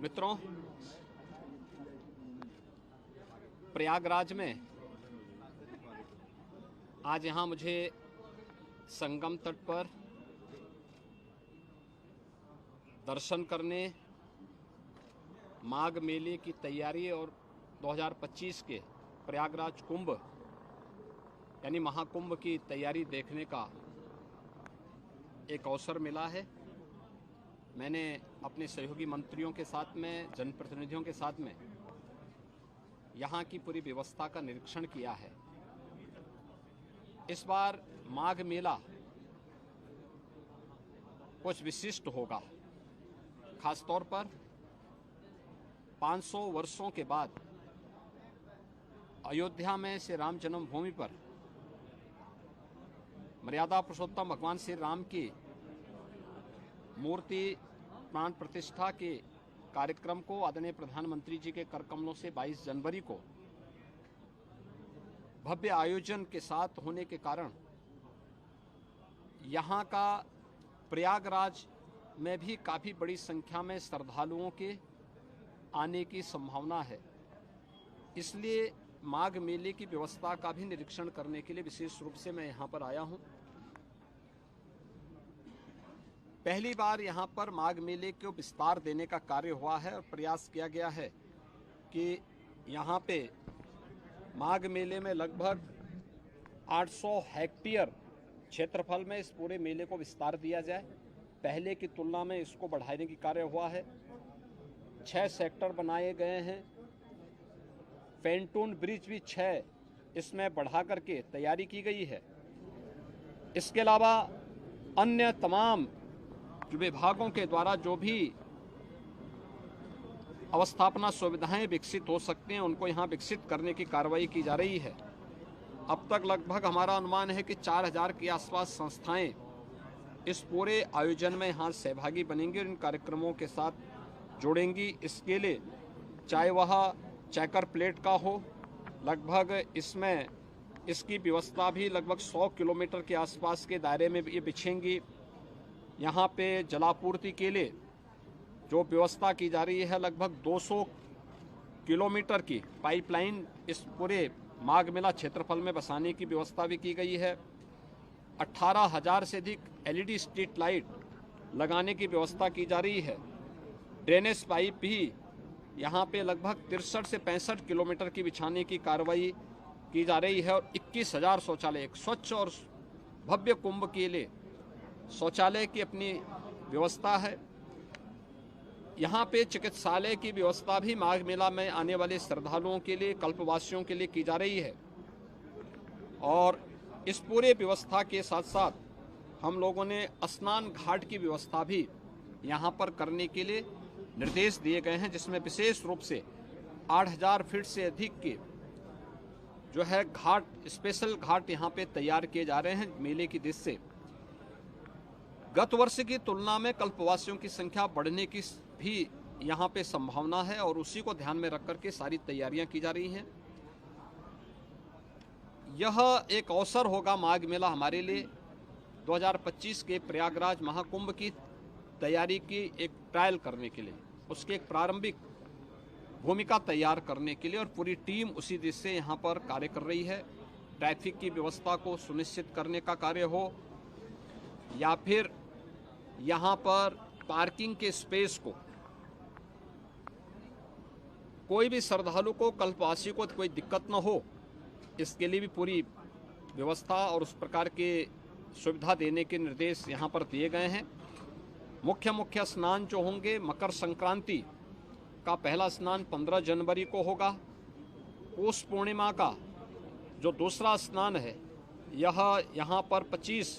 मित्रों, प्रयागराज में आज यहाँ मुझे संगम तट पर दर्शन करने, माघ मेले की तैयारी और 2025 के प्रयागराज कुंभ यानी महाकुंभ की तैयारी देखने का एक अवसर मिला है। मैंने अपने सहयोगी मंत्रियों के साथ में, जनप्रतिनिधियों के साथ में यहाँ की पूरी व्यवस्था का निरीक्षण किया है। इस बार माघ मेला कुछ विशिष्ट होगा। खासतौर पर 500 वर्षों के बाद अयोध्या में श्री राम जन्मभूमि पर मर्यादा पुरुषोत्तम भगवान श्री राम की मूर्ति प्राण प्रतिष्ठा के कार्यक्रम को आदरणीय प्रधानमंत्री जी के कर कमलों से 22 जनवरी को भव्य आयोजन के साथ होने के कारण यहाँ का प्रयागराज में भी काफ़ी बड़ी संख्या में श्रद्धालुओं के आने की संभावना है। इसलिए माघ मेले की व्यवस्था का भी निरीक्षण करने के लिए विशेष रूप से मैं यहाँ पर आया हूँ। पहली बार यहाँ पर माघ मेले को विस्तार देने का कार्य हुआ है और प्रयास किया गया है कि यहाँ पे माघ मेले में लगभग 800 हेक्टेयर क्षेत्रफल में इस पूरे मेले को विस्तार दिया जाए। पहले की तुलना में इसको बढ़ाने की कार्य हुआ है। 6 सेक्टर बनाए गए हैं। पेंटून ब्रिज भी 6 इसमें बढ़ा करके तैयारी की गई है। इसके अलावा अन्य तमाम विभागों के द्वारा जो भी अवस्थापना सुविधाएं विकसित हो सकते हैं उनको यहाँ विकसित करने की कार्रवाई की जा रही है। अब तक लगभग हमारा अनुमान है कि 4000 के आसपास संस्थाएं इस पूरे आयोजन में यहाँ सहभागी बनेंगी और इन कार्यक्रमों के साथ जुड़ेंगी। इसके लिए चाहे वह चेकर प्लेट का हो, लगभग इसमें इसकी व्यवस्था भी लगभग 100 किलोमीटर के आसपास के दायरे में ये बिछेंगी। यहाँ पे जलापूर्ति के लिए जो व्यवस्था की जा रही है, लगभग 200 किलोमीटर की पाइपलाइन इस पूरे माघ मेला क्षेत्रफल में बसाने की व्यवस्था भी की गई है। 18,000 से अधिक LED स्ट्रीट लाइट लगाने की व्यवस्था की जा रही है। ड्रेनेज पाइप भी यहाँ पे लगभग 63 से 65 किलोमीटर की बिछाने की कार्रवाई की जा रही है और 21,000 शौचालय, एक स्वच्छ और भव्य कुंभ के लिए शौचालय की अपनी व्यवस्था है। यहाँ पे चिकित्सालय की व्यवस्था भी माघ मेला में आने वाले श्रद्धालुओं के लिए, कल्पवासियों के लिए की जा रही है। और इस पूरे व्यवस्था के साथ साथ हम लोगों ने स्नान घाट की व्यवस्था भी यहाँ पर करने के लिए निर्देश दिए गए हैं, जिसमें विशेष रूप से 8000 फीट से अधिक के जो है घाट, स्पेशल घाट यहाँ पे तैयार किए जा रहे हैं मेले की दृष्टि से। गत वर्ष की तुलना में कल्पवासियों की संख्या बढ़ने की भी यहाँ पे संभावना है और उसी को ध्यान में रख करके सारी तैयारियां की जा रही हैं। यह एक अवसर होगा माघ मेला हमारे लिए 2025 के प्रयागराज महाकुंभ की तैयारी की एक ट्रायल करने के लिए, उसकी एक प्रारंभिक भूमिका तैयार करने के लिए, और पूरी टीम उसी दिशा से यहाँ पर कार्य कर रही है। ट्रैफिक की व्यवस्था को सुनिश्चित करने का कार्य हो या फिर यहाँ पर पार्किंग के स्पेस को, कोई भी श्रद्धालु को, कल्पवासी को कोई दिक्कत न हो, इसके लिए भी पूरी व्यवस्था और उस प्रकार के सुविधा देने के निर्देश यहाँ पर दिए गए हैं। मुख्य स्नान जो होंगे, मकर संक्रांति का पहला स्नान 15 जनवरी को होगा। पौष पूर्णिमा का जो दूसरा स्नान है यह यहाँ पर 25